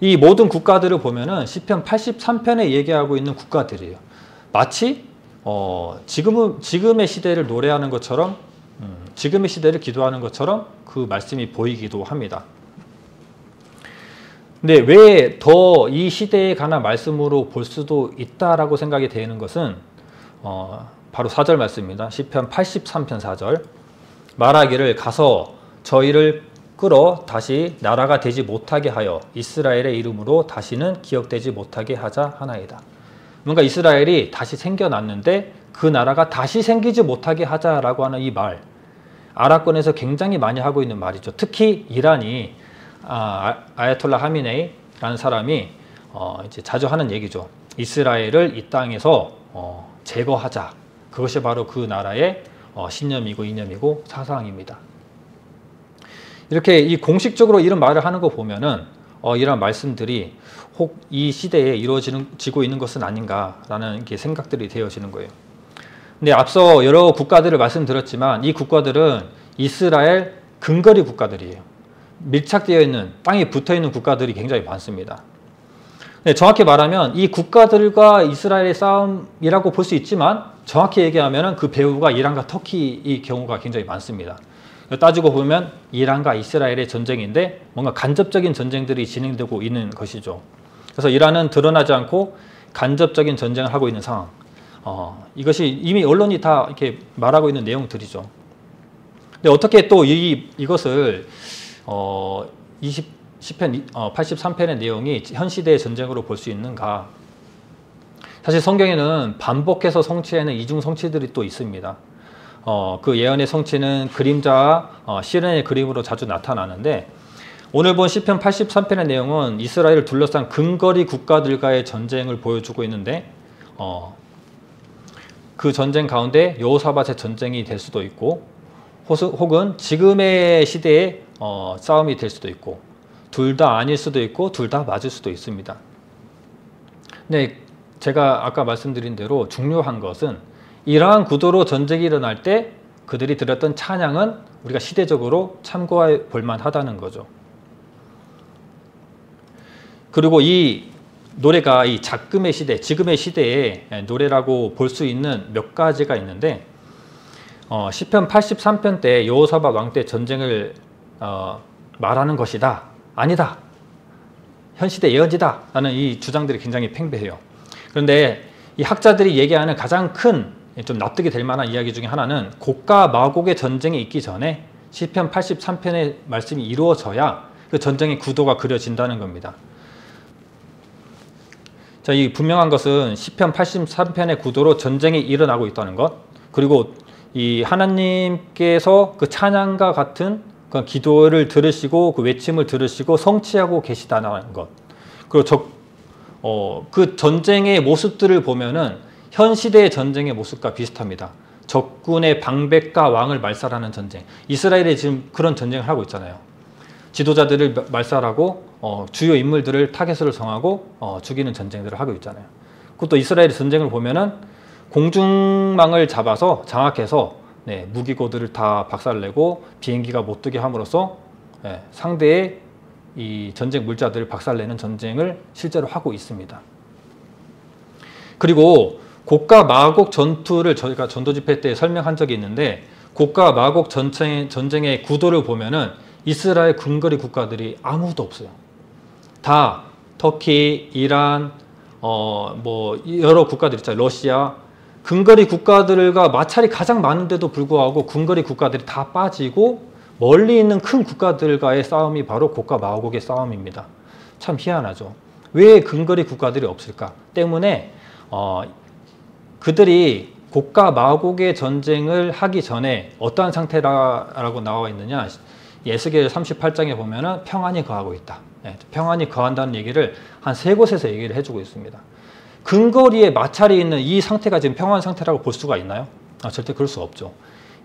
S1: 이 모든 국가들을 보면은 시편 83편에 얘기하고 있는 국가들이에요. 마치 지금의 시대를 노래하는 것처럼 지금의 시대를 기도하는 것처럼 그 말씀이 보이기도 합니다. 근데 왜 더 이 시대에 관한 말씀으로 볼 수도 있다라고 생각이 되는 것은 바로 4절 말씀입니다. 시편 83편 4절 말하기를 가서 저희를 끌어 다시 나라가 되지 못하게 하여 이스라엘의 이름으로 다시는 기억되지 못하게 하자 하나이다. 뭔가 이스라엘이 다시 생겨났는데 그 나라가 다시 생기지 못하게 하자라고 하는 이 말, 아랍권에서 굉장히 많이 하고 있는 말이죠. 특히 이란이 아야톨라 하미네이라는 사람이 이제 자주 하는 얘기죠. 이스라엘을 이 땅에서 제거하자. 그것이 바로 그 나라의 신념이고 이념이고 사상입니다. 이렇게 이 공식적으로 이런 말을 하는 거 보면은 이런 말씀들이 혹 이 시대에 이루어지고 있는 것은 아닌가라는 생각들이 되어지는 거예요. 근데 앞서 여러 국가들을 말씀드렸지만 이 국가들은 이스라엘 근거리 국가들이에요. 밀착되어 있는, 땅에 붙어 있는 국가들이 굉장히 많습니다. 네, 정확히 말하면 이 국가들과 이스라엘의 싸움이라고 볼 수 있지만 정확히 얘기하면 그 배후가 이란과 터키의 경우가 굉장히 많습니다. 따지고 보면 이란과 이스라엘의 전쟁인데 뭔가 간접적인 전쟁들이 진행되고 있는 것이죠. 그래서 이란은 드러나지 않고 간접적인 전쟁을 하고 있는 상황. 이것이 이미 언론이 다 이렇게 말하고 있는 내용들이죠. 근데 어떻게 또 이것을 시편 83편의 내용이 현 시대의 전쟁으로 볼 수 있는가? 사실 성경에는 반복해서 성취하는 이중 성취들이 또 있습니다. 그 예언의 성취는 그림자와 실현의 그림으로 자주 나타나는데 오늘 본 시편 83편의 내용은 이스라엘을 둘러싼 근거리 국가들과의 전쟁을 보여주고 있는데 그 전쟁 가운데 여호사밧의 전쟁이 될 수도 있고 혹은 지금의 시대의 싸움이 될 수도 있고 둘 다 아닐 수도 있고 둘 다 맞을 수도 있습니다. 근데 제가 아까 말씀드린 대로 중요한 것은 이러한 구도로 전쟁이 일어날 때 그들이 드렸던 찬양은 우리가 시대적으로 참고해 볼 만하다는 거죠. 그리고 이 노래가 이 작금의 시대, 지금의 시대의 노래라고 볼 수 있는 몇 가지가 있는데 시편 83편 때 여호사밧 왕 때 전쟁을 말하는 것이다. 아니다. 현 시대 예언지다. 라는 이 주장들이 굉장히 팽배해요. 그런데 이 학자들이 얘기하는 가장 큰 좀 납득이 될 만한 이야기 중에 하나는 곡과 마곡의 전쟁이 있기 전에 시편 83편의 말씀이 이루어져야 그 전쟁의 구도가 그려진다는 겁니다. 자, 이 분명한 것은 시편 83편의 구도로 전쟁이 일어나고 있다는 것, 그리고 이 하나님께서 그 찬양과 같은 그 기도를 들으시고 그 외침을 들으시고 성취하고 계시다는 것, 그리고 그 전쟁의 모습들을 보면은 현 시대의 전쟁의 모습과 비슷합니다. 적군의 방백과 왕을 말살하는 전쟁. 이스라엘이 지금 그런 전쟁을 하고 있잖아요. 지도자들을 말살하고 주요 인물들을 타겟으로 정하고 죽이는 전쟁들을 하고 있잖아요. 그것도 이스라엘의 전쟁을 보면은 공중망을 잡아서 장악해서 무기고들을 다 박살내고 비행기가 못 뜨게 함으로써 상대의 이 전쟁 물자들을 박살내는 전쟁을 실제로 하고 있습니다. 그리고 곡과 마곡 전투를 저희가 전도 집회 때 설명한 적이 있는데 곡과 마곡 전쟁의 구도를 보면은 이스라엘 근거리 국가들이 아무도 없어요. 다 터키, 이란, 여러 국가들 있잖아요. 러시아. 근거리 국가들과 마찰이 가장 많은데도 불구하고 근거리 국가들이 다 빠지고 멀리 있는 큰 국가들과의 싸움이 바로 곡과 마곡의 싸움입니다. 참 희한하죠. 왜 근거리 국가들이 없을까? 때문에 그들이 곡과 마곡의 전쟁을 하기 전에 어떠한 상태라고 나와 있느냐? 에스겔 38장에 보면은 평안이 거하고 있다. 평안이 거한다는 얘기를 한 3곳에서 얘기를 해주고 있습니다. 근거리에 마찰이 있는 이 상태가 지금 평안 상태라고 볼 수가 있나요? 절대 그럴 수 없죠.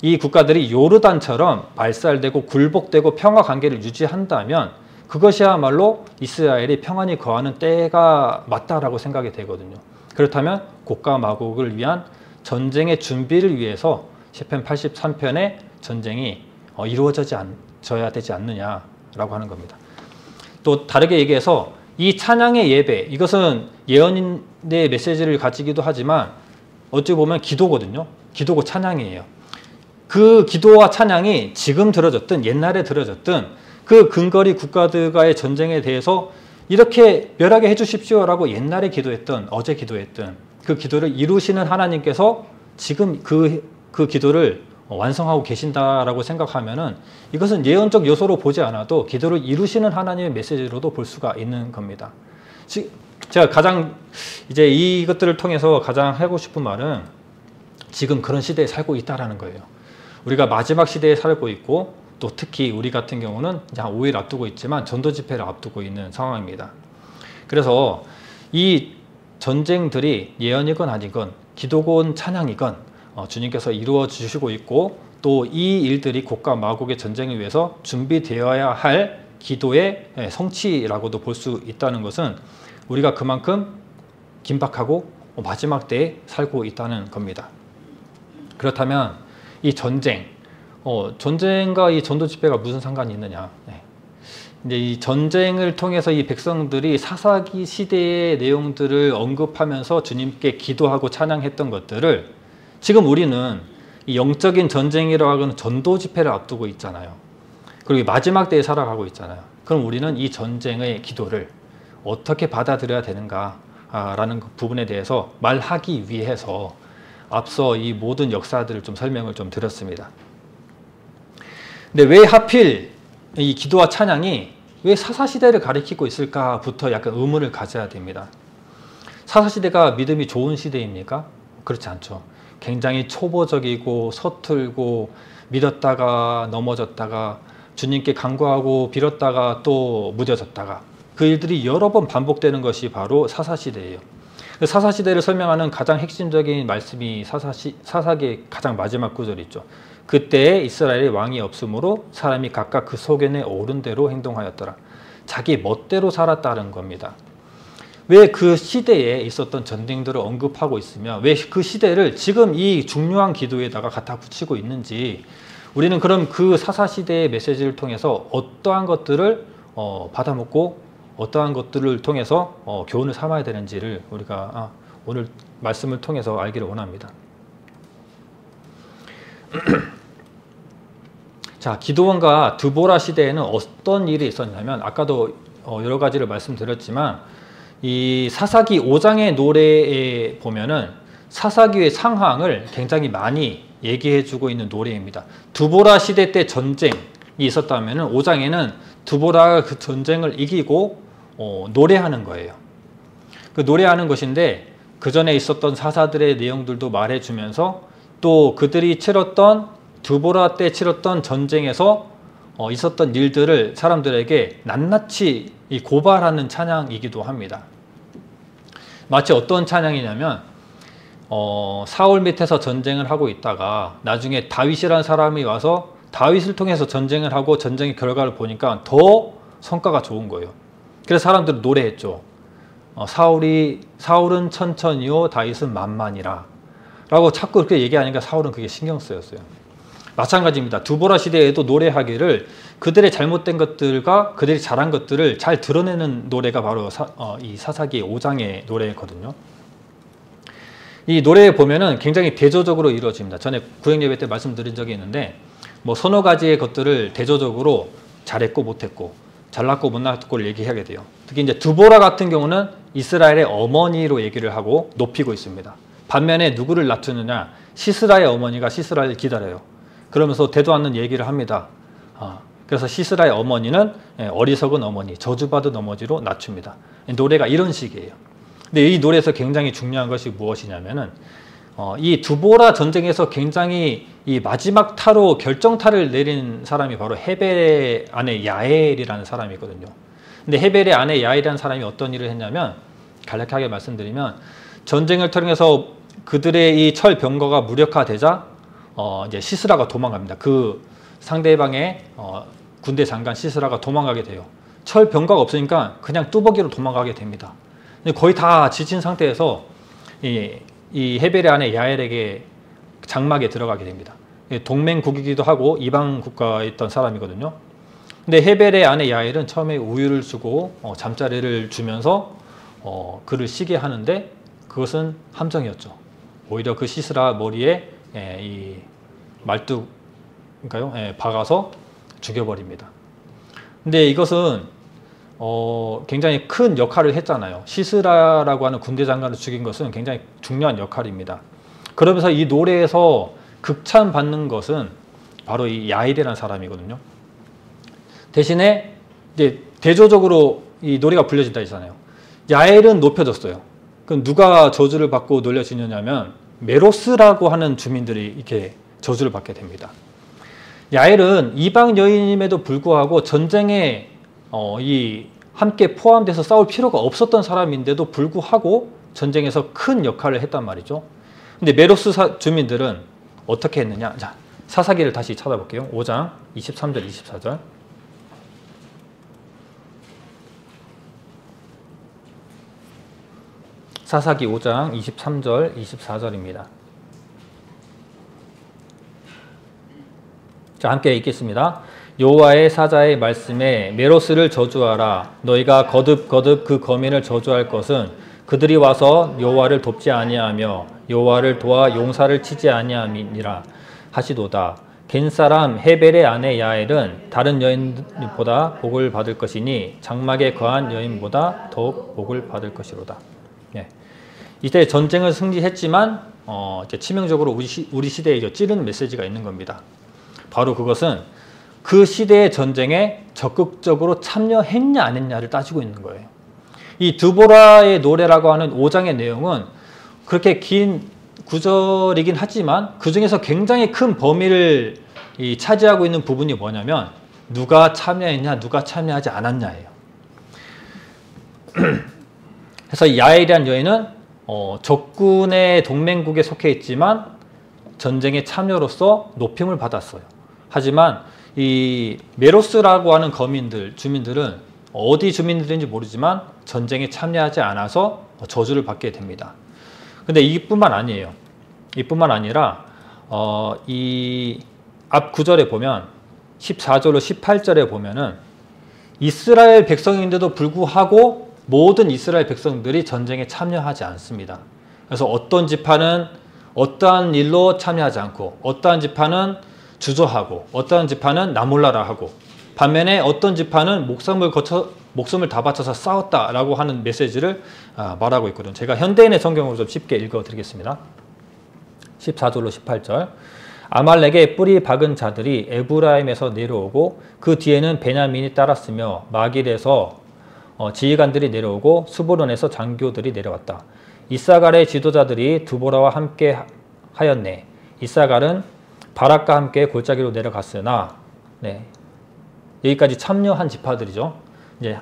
S1: 이 국가들이 요르단처럼 말살되고 굴복되고 평화 관계를 유지한다면 그것이야말로 이스라엘이 평안히 거하는 때가 맞다라고 생각이 되거든요. 그렇다면 곡과 마곡을 위한 전쟁의 준비를 위해서 시편 83편의 전쟁이 이루어져야 되지 않느냐라고 하는 겁니다. 또 다르게 얘기해서 이 찬양의 예배, 이것은 예언의 메시지를 가지기도 하지만 어찌 보면 기도거든요. 기도고 찬양이에요. 그 기도와 찬양이 지금 들어졌든 옛날에 들어졌든 그 근거리 국가들과의 전쟁에 대해서 이렇게 멸하게 해주십시오라고 옛날에 기도했던, 어제 기도했던 그 기도를 이루시는 하나님께서 지금 그 기도를 완성하고 계신다라고 생각하면은 이것은 예언적 요소로 보지 않아도 기도를 이루시는 하나님의 메시지로도 볼 수가 있는 겁니다. 제가 가장 이제 이것들을 통해서 가장 하고 싶은 말은 지금 그런 시대에 살고 있다라는 거예요. 우리가 마지막 시대에 살고 있고 또 특히 우리 같은 경우는 이제 한 5일 앞두고 있지만 전도 집회를 앞두고 있는 상황입니다. 그래서 이 전쟁들이 예언이건 아니건 기도건 찬양이건 주님께서 이루어 주시고 있고 또 이 일들이 곡과 마곡의 전쟁을 위해서 준비되어야 할 기도의 성취라고도 볼 수 있다는 것은 우리가 그만큼 긴박하고 마지막 때에 살고 있다는 겁니다. 그렇다면 이 전쟁과 이 전도 집회가 무슨 상관이 있느냐? 이제 이 전쟁을 통해서 이 백성들이 사사기 시대의 내용들을 언급하면서 주님께 기도하고 찬양했던 것들을 지금 우리는 이 영적인 전쟁이라고 하는 전도 집회를 앞두고 있잖아요. 그리고 마지막 때에 살아가고 있잖아요. 그럼 우리는 이 전쟁의 기도를 어떻게 받아들여야 되는가라는 부분에 대해서 말하기 위해서 앞서 이 모든 역사들을 좀 설명을 좀 드렸습니다. 근데 왜 하필 이 기도와 찬양이 왜 사사시대를 가리키고 있을까부터 약간 의문을 가져야 됩니다. 사사시대가 믿음이 좋은 시대입니까? 그렇지 않죠. 굉장히 초보적이고 서툴고 믿었다가 넘어졌다가 주님께 간구하고 빌었다가 또 무뎌졌다가 그 일들이 여러 번 반복되는 것이 바로 사사시대예요. 사사시대를 설명하는 가장 핵심적인 말씀이 사사기의 가장 마지막 구절이 있죠. 그때에 이스라엘의 왕이 없으므로 사람이 각각 그 소견에 오른 대로 행동하였더라. 자기 멋대로 살았다는 겁니다. 왜 그 시대에 있었던 전쟁들을 언급하고 있으며 왜 그 시대를 지금 이 중요한 기도에다가 갖다 붙이고 있는지 우리는 그럼 그 사사시대의 메시지를 통해서 어떠한 것들을 받아먹고 어떠한 것들을 통해서 교훈을 삼아야 되는지를 우리가 오늘 말씀을 통해서 알기를 원합니다. 자, 기드온과 드보라 시대에는 어떤 일이 있었냐면 아까도 여러 가지를 말씀드렸지만 이 사사기 5장의 노래에 보면은 사사기의 상황을 굉장히 많이 얘기해주고 있는 노래입니다. 드보라 시대 때 전쟁이 있었다면은 5장에는 드보라가 그 전쟁을 이기고 노래하는 거예요. 그 노래하는 것인데 그 전에 있었던 사사들의 내용들도 말해주면서 또 그들이 치렀던 드보라 때 치렀던 전쟁에서 있었던 일들을 사람들에게 낱낱이 고발하는 찬양이기도 합니다. 마치 어떤 찬양이냐면 사울 밑에서 전쟁을 하고 있다가 나중에 다윗이라는 사람이 와서 다윗을 통해서 전쟁을 하고 전쟁의 결과를 보니까 더 성과가 좋은 거예요. 그래서 사람들은 노래했죠. 사울은 천천히요 다윗은 만만이라 라고 자꾸 그렇게 얘기하니까 사울은 그게 신경 쓰였어요. 마찬가지입니다. 드보라 시대에도 노래하기를 그들의 잘못된 것들과 그들이 잘한 것들을 잘 드러내는 노래가 바로 이 사사기 5장의 노래거든요. 이 노래에 보면은 굉장히 대조적으로 이루어집니다. 전에 구역예배 때 말씀드린 적이 있는데 뭐 서너 가지의 것들을 대조적으로 잘했고 못했고 잘났고 못났고를 얘기하게 돼요. 특히 이제 드보라 같은 경우는 이스라엘의 어머니로 얘기를 하고 높이고 있습니다. 반면에 누구를 낮추느냐? 시스라의 어머니가 시스라를 기다려요. 그러면서 대도 않는 얘기를 합니다. 그래서 시스라의 어머니는 어리석은 어머니, 저주받은 어머니로 낮춥니다. 노래가 이런 식이에요. 근데 이 노래에서 굉장히 중요한 것이 무엇이냐면은 이 드보라 전쟁에서 굉장히 이 마지막 타로 결정타를 내린 사람이 바로 헤벨의 아내 야엘이라는 사람이거든요. 근데 헤벨의 아내 야엘이라는 사람이 어떤 일을 했냐면 간략하게 말씀드리면 전쟁을 통해서 그들의 이 철 병거가 무력화되자 이제 시스라가 도망갑니다. 그 상대방의 군대 장관 시스라가 도망가게 돼요. 철 병과가 없으니까 그냥 뚜벅이로 도망가게 됩니다. 근데 거의 다 지친 상태에서 이 헤벨의 아내 야엘에게 장막에 들어가게 됩니다. 동맹국이기도 하고 이방 국가에 있던 사람이거든요. 근데 헤벨의 아내 야엘은 처음에 우유를 주고 잠자리를 주면서 그를 쉬게 하는데 그것은 함정이었죠. 오히려 그 시스라 머리에 이 말뚝인가요? 박아서 죽여버립니다. 근데 이것은 굉장히 큰 역할을 했잖아요. 시스라라고 하는 군대 장관을 죽인 것은 굉장히 중요한 역할입니다. 그러면서 이 노래에서 극찬받는 것은 바로 이 야일이라는 사람이거든요. 대신에 이제 대조적으로 이 노래가 불려진다 했잖아요. 야엘은 높여졌어요. 그럼 누가 저주를 받고 놀려지느냐면 메로스라고 하는 주민들이 이렇게 저주를 받게 됩니다. 야엘은 이방 여인임에도 불구하고 전쟁에 함께 포함돼서 싸울 필요가 없었던 사람인데도 불구하고 전쟁에서 큰 역할을 했단 말이죠. 근데 메로스 주민들은 어떻게 했느냐? 자, 사사기를 다시 찾아볼게요. 5장 23절 24절. 사사기 5장 23절 24절입니다. 자, 함께 읽겠습니다. 여호와의 사자의 말씀에 메로스를 저주하라. 너희가 거듭 그 거민을 저주할 것은 그들이 와서 여호와를 돕지 아니하며 여호와를 도와 용사를 치지 아니함이니라 하시도다. 겐 사람 헤벨의 아내 야엘은 다른 여인보다 복을 받을 것이니 장막에 거한 여인보다 더욱 복을 받을 것이로다. 예. 이때 전쟁을 승리했지만 이제 치명적으로 우리 시대에 찌르는 메시지가 있는 겁니다. 바로 그것은 그 시대의 전쟁에 적극적으로 참여했냐 안 했냐를 따지고 있는 거예요. 이 드보라의 노래라고 하는 5장의 내용은 그렇게 긴 구절이긴 하지만 그 중에서 굉장히 큰 범위를 차지하고 있는 부분이 뭐냐면 누가 참여했냐 누가 참여하지 않았냐예요. 그래서 야엘이라는 여인은 적군의 동맹국에 속해 있지만 전쟁에 참여로서 높임을 받았어요. 하지만 이 메로스라고 하는 주민들은 어디 주민들인지 모르지만 전쟁에 참여하지 않아서 저주를 받게 됩니다. 근데 이뿐만 아니에요. 이뿐만 아니라 이 앞 9절에 보면 14절로 18절에 보면은 이스라엘 백성인데도 불구하고 모든 이스라엘 백성들이 전쟁에 참여하지 않습니다. 그래서 어떤 지파는 어떠한 일로 참여하지 않고 어떠한 지파는 주저하고 어떠한 지파는 나 몰라라 하고 반면에 어떤 지파는 목숨을 다 바쳐서 싸웠다라고 하는 메시지를 말하고 있거든요. 제가 현대인의 성경으로 좀 쉽게 읽어드리겠습니다. 14절로 18절. 아말렉의 뿌리 박은 자들이 에브라임에서 내려오고 그 뒤에는 베냐민이 따랐으며 마길에서 지휘관들이 내려오고 수보론에서 장교들이 내려왔다. 이사갈의 지도자들이 드보라와 함께 하였네. 이사갈은 바락과 함께 골짜기로 내려갔으나, 네. 여기까지 참여한 지파들이죠. 이제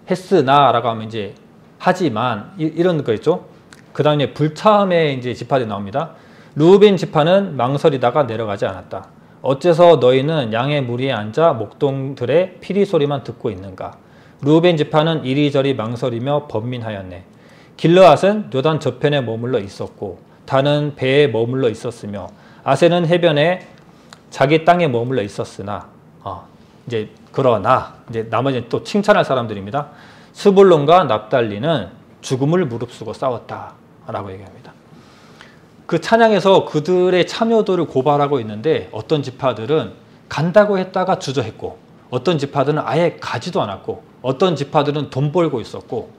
S1: 했으나라고 하면 이제 하지만 이런 거 있죠. 그 다음에 불참의 이제 지파들이 나옵니다. 루벤 지파는 망설이다가 내려가지 않았다. 어째서 너희는 양의 무리에 앉아 목동들의 피리 소리만 듣고 있는가? 루벤 지파는 이리저리 망설이며 번민하였네. 길르앗은 요단 저편에 머물러 있었고 단은 배에 머물러 있었으며 아세는 해변에 자기 땅에 머물러 있었으나 이제 그러나 이제 나머지는 또 칭찬할 사람들입니다. 스불론과 납달리는 죽음을 무릅쓰고 싸웠다라고 얘기합니다. 그 찬양에서 그들의 참여도를 고발하고 있는데 어떤 지파들은 간다고 했다가 주저했고 어떤 지파들은 아예 가지도 않았고 어떤 지파들은 돈 벌고 있었고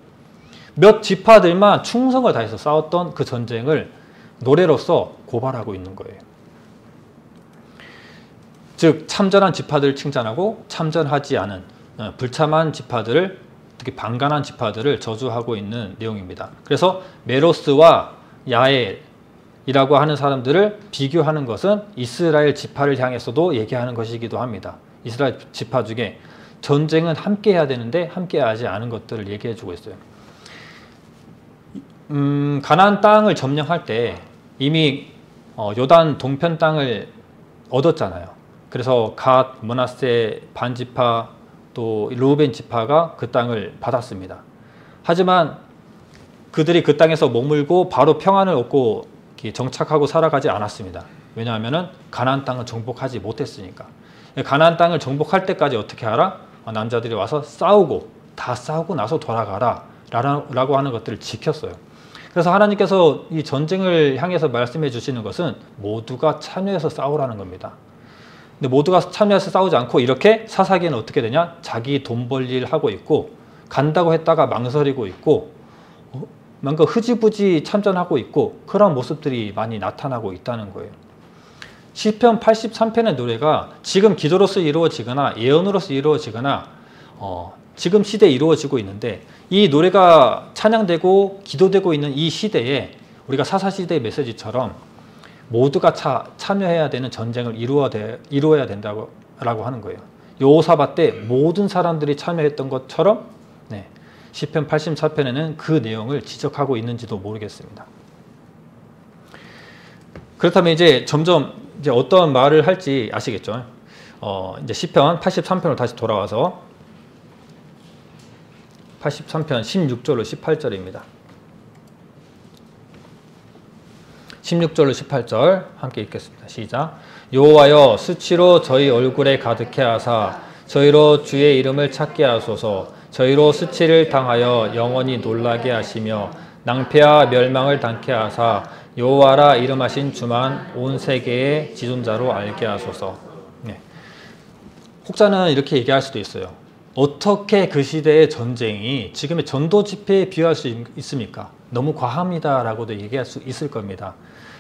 S1: 몇 지파들만 충성을 다해서 싸웠던 그 전쟁을 노래로서 고발하고 있는 거예요. 즉 참전한 지파들을 칭찬하고 참전하지 않은 불참한 지파들을 특히 방관한 지파들을 저주하고 있는 내용입니다. 그래서 메로스와 야엘이라고 하는 사람들을 비교하는 것은 이스라엘 지파를 향해서도 얘기하는 것이기도 합니다. 이스라엘 지파 중에 전쟁은 함께 해야 되는데 함께 하지 않은 것들을 얘기해주고 있어요. 가나안 땅을 점령할 때 이미 요단 동편 땅을 얻었잖아요. 그래서 갓, 므낫세 반지파 또 르우벤 지파가 그 땅을 받았습니다. 하지만 그들이 그 땅에서 머물고 바로 평안을 얻고 정착하고 살아가지 않았습니다. 왜냐하면 가나안 땅을 정복하지 못했으니까. 가나안 땅을 정복할 때까지 어떻게 하라? 남자들이 와서 싸우고 다 싸우고 나서 돌아가라 라고 하는 것들을 지켰어요. 그래서 하나님께서 이 전쟁을 향해서 말씀해 주시는 것은 모두가 참여해서 싸우라는 겁니다. 근데 모두가 참여해서 싸우지 않고 이렇게 사사기는 어떻게 되냐? 자기 돈 벌 일 하고 있고 간다고 했다가 망설이고 있고 뭔가 흐지부지 참전하고 있고 그런 모습들이 많이 나타나고 있다는 거예요. 시편 83편의 노래가 지금 기도로서 이루어지거나 예언으로서 이루어지거나 지금 시대에 이루어지고 있는데 이 노래가 찬양되고 기도되고 있는 이 시대에 우리가 사사시대의 메시지처럼 모두가 참여해야 되는 전쟁을 이루어야 된다고 하는 거예요. 여호사밧 때 모든 사람들이 참여했던 것처럼 시편 84편에는 그 내용을 지적하고 있는지도 모르겠습니다. 그렇다면 이제 점점 어떤 말을 할지 아시겠죠? 이제 시편 83편으로 다시 돌아와서 83편 16절로 18절입니다. 16절로 18절 함께 읽겠습니다. 시작. 여호와여 수치로 저희 얼굴에 가득해 하사 저희로 주의 이름을 찾게 하소서. 저희로 수치를 당하여 영원히 놀라게 하시며 낭패와 멸망을 당케 하사 여호와라 이름하신 주만 온 세계의 지존자로 알게 하소서. 혹자는 이렇게 얘기할 수도 있어요. 어떻게 그 시대의 전쟁이 지금의 전도 집회에 비유할 수 있습니까? 너무 과합니다 라고도 얘기할 수 있을 겁니다.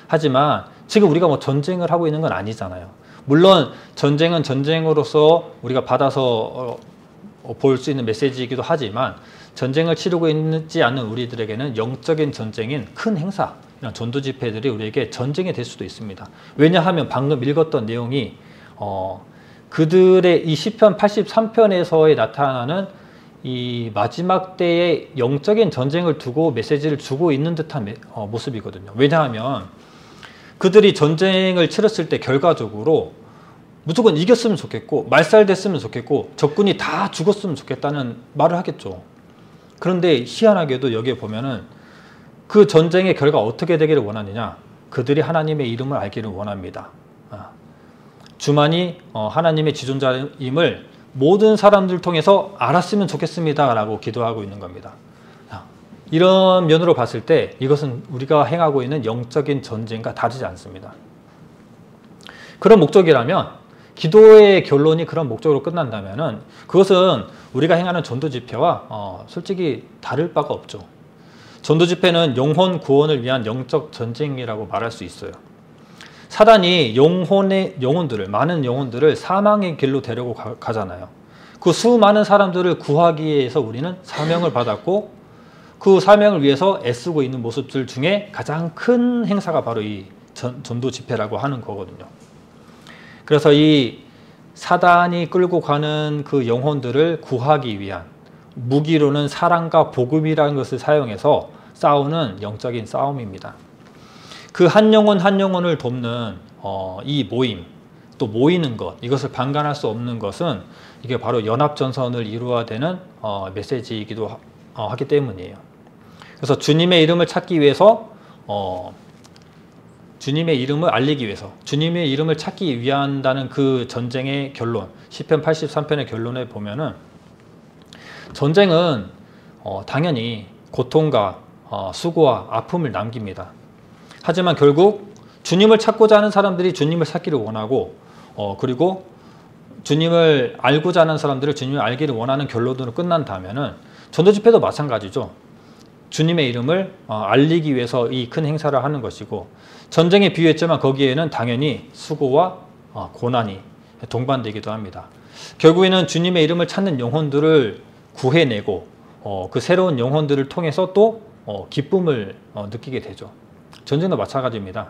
S1: 하지만 지금 우리가 뭐 전쟁을 하고 있는 건 아니잖아요. 물론 전쟁은 전쟁으로서 우리가 받아서 볼 수 있는 메시지이기도 하지만 전쟁을 치르고 있지 않는 우리들에게는 영적인 전쟁인 큰 행사, 이런 전도 집회들이 우리에게 전쟁이 될 수도 있습니다. 왜냐하면 방금 읽었던 내용이 그들의 이 시편 83편에서의 나타나는 이 마지막 때의 영적인 전쟁을 두고 메시지를 주고 있는 듯한 모습이거든요. 왜냐하면 그들이 전쟁을 치렀을 때 결과적으로 무조건 이겼으면 좋겠고 말살됐으면 좋겠고 적군이 다 죽었으면 좋겠다는 말을 하겠죠. 그런데 희한하게도 여기에 보면은 그 전쟁의 결과 어떻게 되기를 원하느냐? 그들이 하나님의 이름을 알기를 원합니다. 주만이 하나님의 지존자임을 모든 사람들 통해서 알았으면 좋겠습니다 라고 기도하고 있는 겁니다. 이런 면으로 봤을 때 이것은 우리가 행하고 있는 영적인 전쟁과 다르지 않습니다. 그런 목적이라면 기도의 결론이 그런 목적으로 끝난다면 그것은 우리가 행하는 전도 집회와 솔직히 다를 바가 없죠. 전도 집회는 영혼 구원을 위한 영적 전쟁이라고 말할 수 있어요. 사단이 많은 영혼들을 사망의 길로 데리고 가잖아요. 그 수많은 사람들을 구하기 위해서 우리는 사명을 받았고 그 사명을 위해서 애쓰고 있는 모습들 중에 가장 큰 행사가 바로 이 전도 집회라고 하는 거거든요. 그래서 이 사단이 끌고 가는 그 영혼들을 구하기 위한 무기로는 사랑과 복음이라는 것을 사용해서 싸우는 영적인 싸움입니다. 그 한 영혼 한 영혼을 돕는 이 모임, 또 모이는 것, 이것을 방관할 수 없는 것은 이게 바로 연합전선을 이루어야 되는 메시지이기도 하기 때문이에요. 그래서 주님의 이름을 찾기 위해서 주님의 이름을 알리기 위해서 주님의 이름을 찾기 위한다는 그 전쟁의 결론, 시편 83편의 결론에 보면은 전쟁은 당연히 고통과 수고와 아픔을 남깁니다. 하지만 결국 주님을 찾고자 하는 사람들이 주님을 찾기를 원하고 그리고 주님을 알고자 하는 사람들을 주님을 알기를 원하는 결론으로 끝난다면은 전도 집회도 마찬가지죠. 주님의 이름을 알리기 위해서 이 큰 행사를 하는 것이고 전쟁에 비유했지만 거기에는 당연히 수고와 고난이 동반되기도 합니다. 결국에는 주님의 이름을 찾는 영혼들을 구해내고 그 새로운 영혼들을 통해서 또 기쁨을 느끼게 되죠. 전쟁도 마찬가지입니다.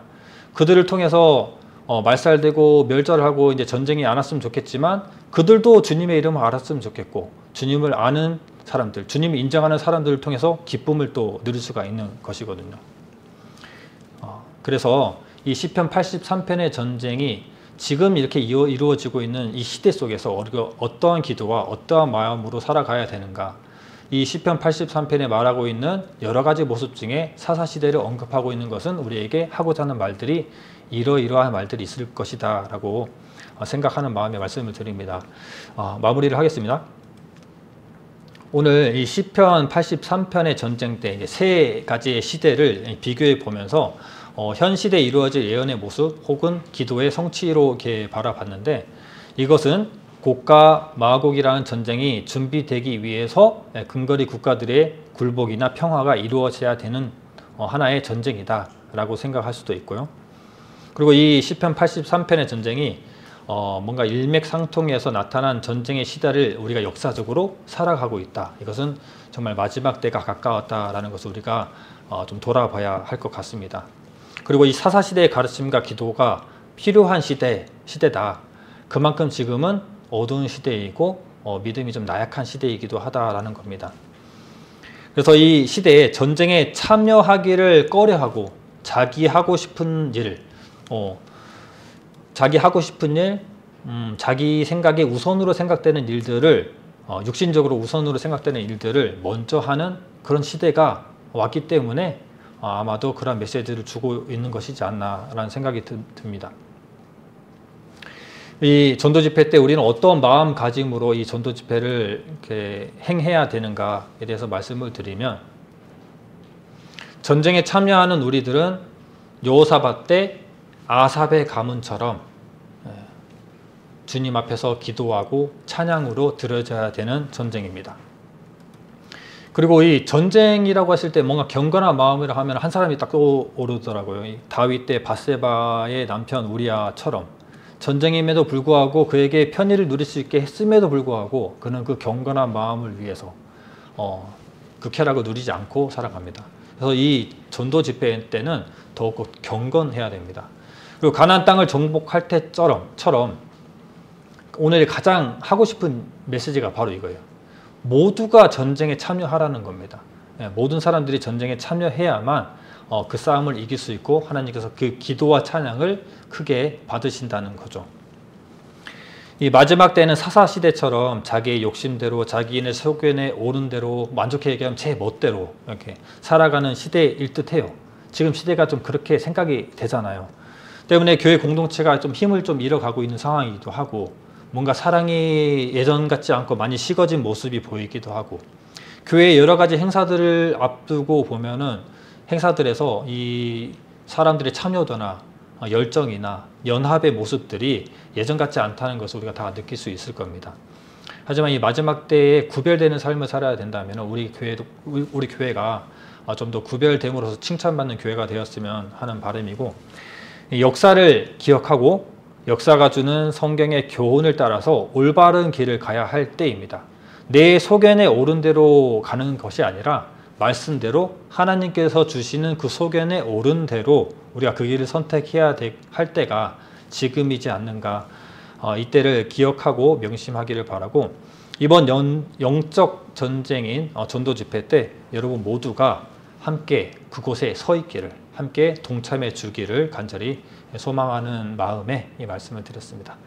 S1: 그들을 통해서 말살되고 멸절하고 이제 전쟁이 안 왔으면 좋겠지만 그들도 주님의 이름을 알았으면 좋겠고 주님을 아는 사람들, 주님을 인정하는 사람들을 통해서 기쁨을 또 누릴 수가 있는 것이거든요. 그래서 이 시편 83편의 전쟁이 지금 이렇게 이루어지고 있는 이 시대 속에서 우리가 어떠한 기도와 어떠한 마음으로 살아가야 되는가, 이 시편 83편에 말하고 있는 여러 가지 모습 중에 사사시대를 언급하고 있는 것은 우리에게 하고자 하는 말들이 이러이러한 말들이 있을 것이다 라고 생각하는 마음에 말씀을 드립니다. 마무리를 하겠습니다. 오늘 이 시편 83편의 전쟁 때 세 가지의 시대를 비교해 보면서 현 시대에 이루어질 예언의 모습 혹은 기도의 성취로 이렇게 바라봤는데, 이것은 곡과 마곡이라는 전쟁이 준비되기 위해서 근거리 국가들의 굴복이나 평화가 이루어져야 되는 하나의 전쟁이다 라고 생각할 수도 있고요. 그리고 이 시편 83편의 전쟁이 뭔가 일맥상통해서 나타난 전쟁의 시대를 우리가 역사적으로 살아가고 있다. 이것은 정말 마지막 때가 가까웠다라는 것을 우리가 좀 돌아봐야 할 것 같습니다. 그리고 이 사사시대의 가르침과 기도가 필요한 시대다. 그만큼 지금은 어두운 시대이고 믿음이 좀 나약한 시대이기도 하다라는 겁니다. 그래서 이 시대에 전쟁에 참여하기를 꺼려하고 자기 하고 싶은 일, 자기 생각에 우선으로 생각되는 일들을 육신적으로 우선으로 생각되는 일들을 먼저 하는 그런 시대가 왔기 때문에 아마도 그런 메시지를 주고 있는 것이지 않나라는 생각이 듭니다. 이 전도 집회 때 우리는 어떤 마음가짐으로 이 전도 집회를 이렇게 행해야 되는가에 대해서 말씀을 드리면, 전쟁에 참여하는 우리들은 여호사밧 때 아삽의 가문처럼 주님 앞에서 기도하고 찬양으로 드려져야 되는 전쟁입니다. 그리고 이 전쟁이라고 했을 때 뭔가 경건한 마음이라 하면 한 사람이 딱 떠오르더라고요. 이 다윗 때 밧세바의 남편 우리아처럼 전쟁임에도 불구하고 그에게 편의를 누릴 수 있게 했음에도 불구하고 그는 그 경건한 마음을 위해서 그 쾌락을 누리지 않고 살아갑니다. 그래서 이 전도 집회 때는 더욱 경건해야 됩니다. 그리고 가나안 땅을 정복할 때처럼 오늘 가장 하고 싶은 메시지가 바로 이거예요. 모두가 전쟁에 참여하라는 겁니다. 모든 사람들이 전쟁에 참여해야만 그 싸움을 이길 수 있고 하나님께서 그 기도와 찬양을 크게 받으신다는 거죠. 이 마지막 때는 사사시대처럼 자기의 욕심대로 자기인의 소견에 오른 대로 만족해 얘기하면 제 멋대로 이렇게 살아가는 시대일 듯해요. 지금 시대가 좀 그렇게 생각이 되잖아요. 때문에 교회 공동체가 좀 힘을 좀 잃어가고 있는 상황이기도 하고, 뭔가 사랑이 예전 같지 않고 많이 식어진 모습이 보이기도 하고, 교회의 여러 가지 행사들을 앞두고 보면은 행사들에서 이 사람들의 참여도나 열정이나 연합의 모습들이 예전 같지 않다는 것을 우리가 다 느낄 수 있을 겁니다. 하지만 이 마지막 때에 구별되는 삶을 살아야 된다면 우리 교회가 좀 더 구별됨으로써 칭찬받는 교회가 되었으면 하는 바람이고, 역사를 기억하고 역사가 주는 성경의 교훈을 따라서 올바른 길을 가야 할 때입니다. 내 소견에 오른 대로 가는 것이 아니라 말씀대로 하나님께서 주시는 그 소견에 오른 대로 우리가 그 길을 선택해야 할 때가 지금이지 않는가, 이때를 기억하고 명심하기를 바라고, 이번 영적 전쟁인 전도 집회 때 여러분 모두가 함께 그곳에 서 있기를, 함께 동참해 주기를 간절히 소망하는 마음에 이 말씀을 드렸습니다.